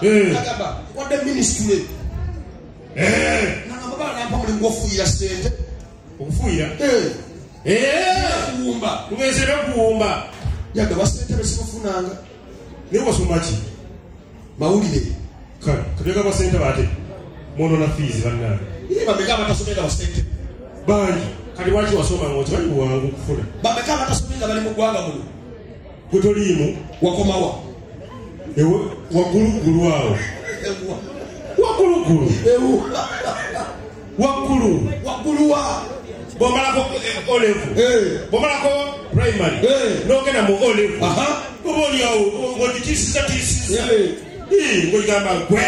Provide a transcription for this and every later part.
Agamba what the ministry nanga baba nampa muli ngofuira sente okufuira kuwumba tugezera kuwumba yaga basente besimufunanga ne wasomaki mawulire kale kateka basente bate mono na fees bannanga bameka batasomeka basente bangi kali waki wasoma ngo kimanyi buwangu kufuna bameka batasomeka bali mu ggwanga muno kutoliimu wakomawa ewe wagulugulu awo wagulugulu waguluwa bomalako olevu bomalako primary nogenda mu olevu obaoliawo ng'ogitisisa ng'ogamba gwe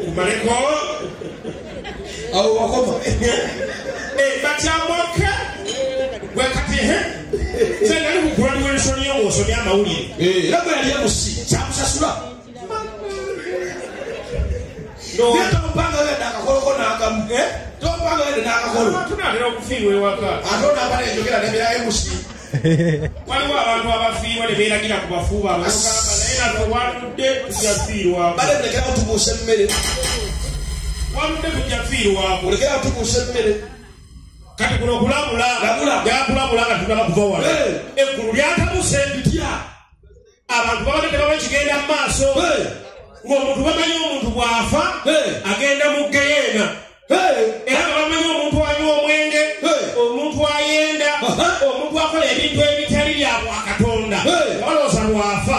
kumaleko awo wakoma batyamoke gwe kati sengali ku graduation yo ng'osomya amawulire era bwe yali emusi kyamusasula tompanga wenda akakoloko n'akamu tompanga wenda n'akakolo tunatera okufiirwa ewaka ate onampala enjogera nebera emusi waliwo abantu abafiirwa ne beeragira ku bafuuba abagamba naye naffe watudde tujafiirwako balekerawo tubuuse emmere watudde tujafiirwako olekerawo tubuuse emmere kati kuno okulamula yakulamula nga tunaba kuva wala eggulu lyatabuse bitya abantu babadde tebaba ekigenda mu maaso ng'omuntu bamanyi omuntu bw'afa agenda mu geyeena era nga bamanyi omuntu anywa omwenge omuntu ayenda omuntu akola ebintu ebitali bya bwakatonda balooza bw'afa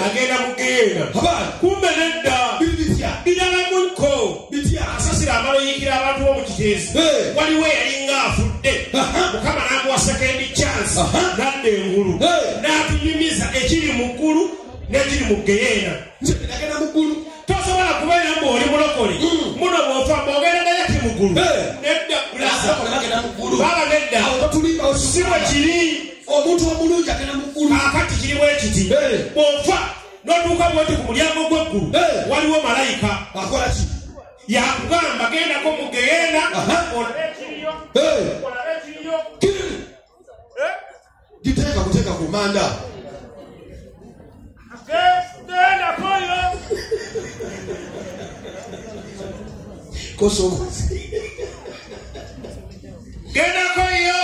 agenda mu geyeena kumbe nedda bidalamuko asasira amaloyikira abantu b'omukiteezi waliwo eyalinga afudde mukama n'amuwa second chance nadda engulu n'atunyumiza ekiri mu ggulu n'ekiri mu geyeena tosobola kubeera ng'oli mulokole muno bw'ofa mb'ogenda naye ati mu ggulu nedda baba nedda si bwe kiri omuntu omulungi agenda mu ggulu akati kiri bwe kiti bw'ofa n'otuuka bwoti ku mulyango gw'eggulu waliwo malayika akola ki yakugamba gendako mu geyeena olabe ekiriyo giteeka kuteeka ku manda gendakoyo gendakoyo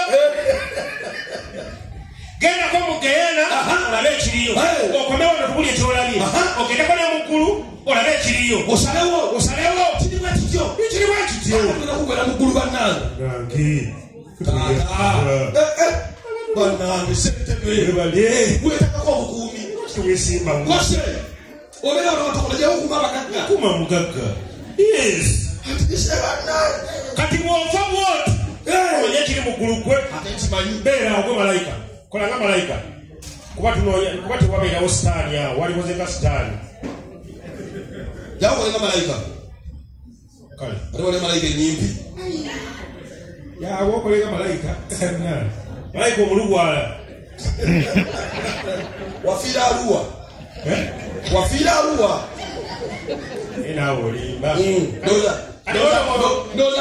gendako mu geyeena olabe ekiriyo okomewo notubuli ekyolabye ogendako ne mu ggulu olabe ekiriyo osalewo kiriwa kityo nakugenda mu ggulu bannange bannange wetakako obukuumi kose obeera olwatokolajyawo okuma abagagga kuma mugagga kati bw'ofa bwoti oye ekiri mu ggulu gwe beera ogwe malayika kola nga malayika kuba tewabeerawo sitaani awo walikozenga sitaani jawokolenga malayika kale ate wale malayika enyimpi yawo okolenga malayika malayika omulugwala wafiira aluwa wafiira aluwa naawe olimba ndoza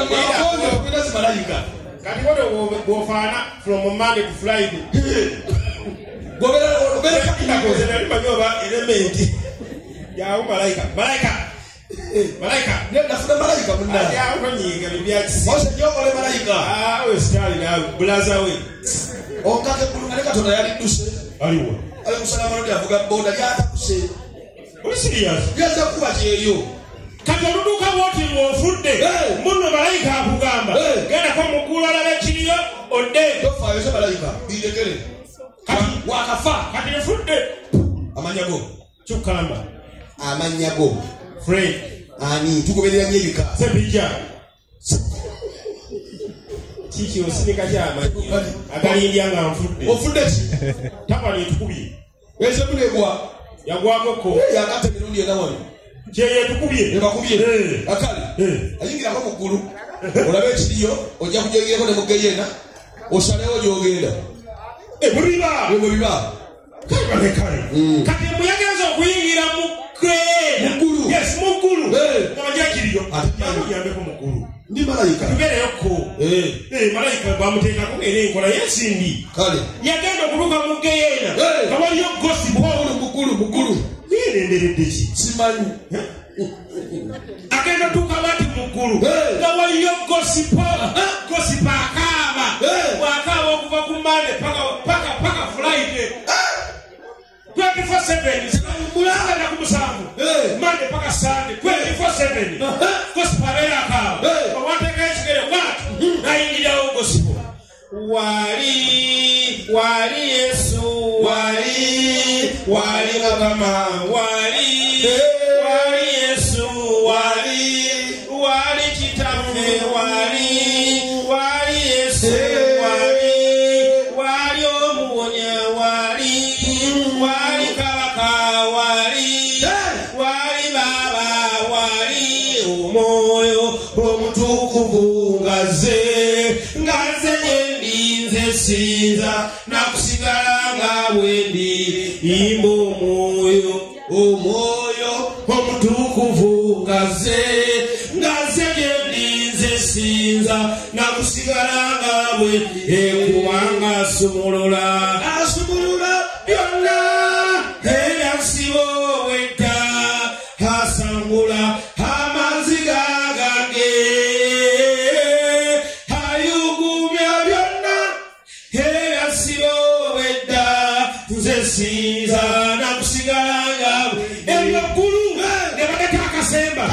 mwakonde okwenda si malayika kati wote bw'ofaana from Monday to Friday gobeerakozenalimanyooba elementi yawo malayika nafuna malayika munaayakonyiga bibyakisi osenyokole malayika oyo sitaali naawe bulaza we onkake kulunga ne katonda yalidduse aliwo ali kusala malodi avuga boda lyatakuse oli sirias lyaza kuba kyeryo kati oluduuka bwoti ng'ofudde muno malayika akugamba gendako mu ggulu olabe ekiriyo odde tofaayo ze malayika birekere wakafa kati nfudde amanyago kyukamba amanyago Fred ani tugoberera nnyo ebika sebijja kiki osinika kyamanyi agalindya nga nfudde ofudde ki tapani etukubye ezebulebwa yagwakoko yakata emirundi ena wano kyeyetukubye ebakubye akali ayingirako mu ggulu olabe ekiriyo ojja kujogireko ne mugeyeena osalewo gyogenda bwe biba kale kati muyagenza okuyingira mu muggulu muggulu ng'ojja kiriyo yambeko mu ggulu ndi malayika tugereyoko malayika bamuteekako era enkola yensimbi kale yagenda okuluka mu geyeena nga waliyo gosibu muggulu yerenderedde ki simanyi Agenda tukabati mukuru. Gawa yo gossipa akaba. Wakaba okuva ku Monday paka Friday. 24/7 mulanga na kumusangu. Monday paka Sunday 24/7. Gossipa akaba. Wateka ekigere watu na ingira gossipa. Wali Yesu wali Mama wali Yesu wali Kitafe wali Yesu wali Omuwonya wali Kabaka wali Baba wali Omwoyo omutukuvu ngaze nyendinze sinza nakusigala nga bwendi imbo omwoyo omutukuvu ngaze nyendinze sinza nakusigala nga bwendi kubanga asumulula byonna ebyasibo wedda asangula amazzi gange ayugumya byonna ebyasibo wedda nze sinza nakusigala nga ebyoggulu ne bagata akasemba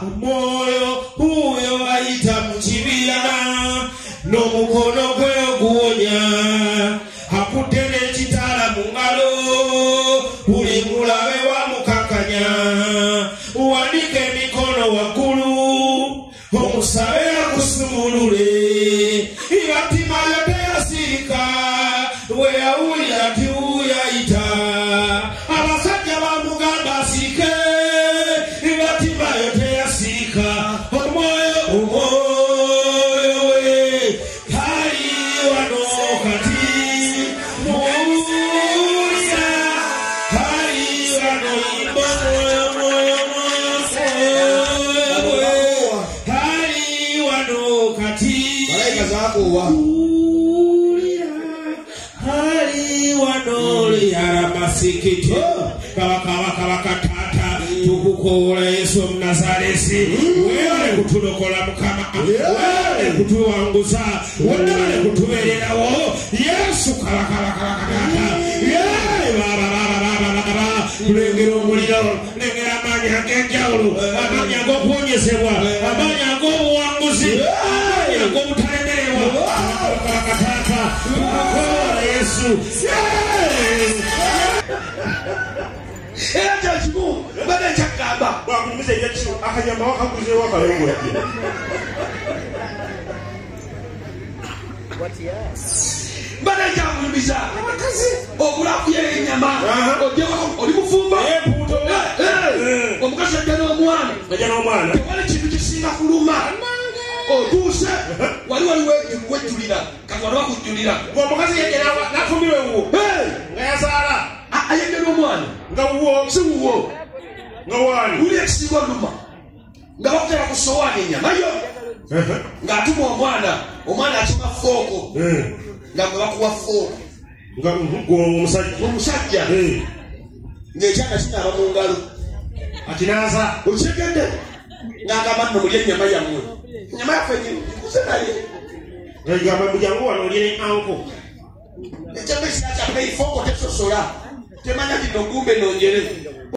omwoyo huyo ayita mu kibira n'omukono gwe oguwonya akutte n'ekitala mu ngalo buli mulabe wamukakanya wanike emikono waggulu omusabe akusumulule ibatima yateyasirika we yawulira ti uyayita abasajja bamugamba asirike ibatima yateyasirika omwoyo we kali wano kati muwulira kali wano imwoyo kali wano kati malaika zako wa hali wanoli aramasikiti kabaka tata tukukola Yesu Mnazaresi wewe kutulokola Mukama wewe kutuwanguza wewe kutubererawo Yesu kabaka tata yewe baba kulengera omuliro lengera amaanyi ag'enjawulo amaanyi ag'okuwonyezebwa amaanyi ag'obuwanguzi amaanyi ag'obutalemererwa kabaka tata tukukola Yesu era kyakimu bade kyagamba bwakunyumiza ekyo akanyama wakaguzeewo akalongola bade kyakunyumiza okulakuya enyama oli mufumba omukazi ajja n'omwana tewali kintu kisinga kuluma otuuse wali wejjulira kati wali wakujjulira ng'omukazi yejja n'afumbirwa ewuwo nga yazaala ayejja n'omwana nga wuwo si wuwo nga waani wuli ekisinga oluma nga bakutera ku sowaani enyamayo ng'atuma omwana akima fooko nga gwe bakuwa fooko omusajja ng'ekyana kinaaba mu ngalo akinaaza okyegedde ng'agamba nno mulya ennyama yammwe ennyama yaffe ikuze naye ng'agamba mujangu wano olye ne anko ekyama ekira kya peifooko tesosola temanya kino gumbe nongere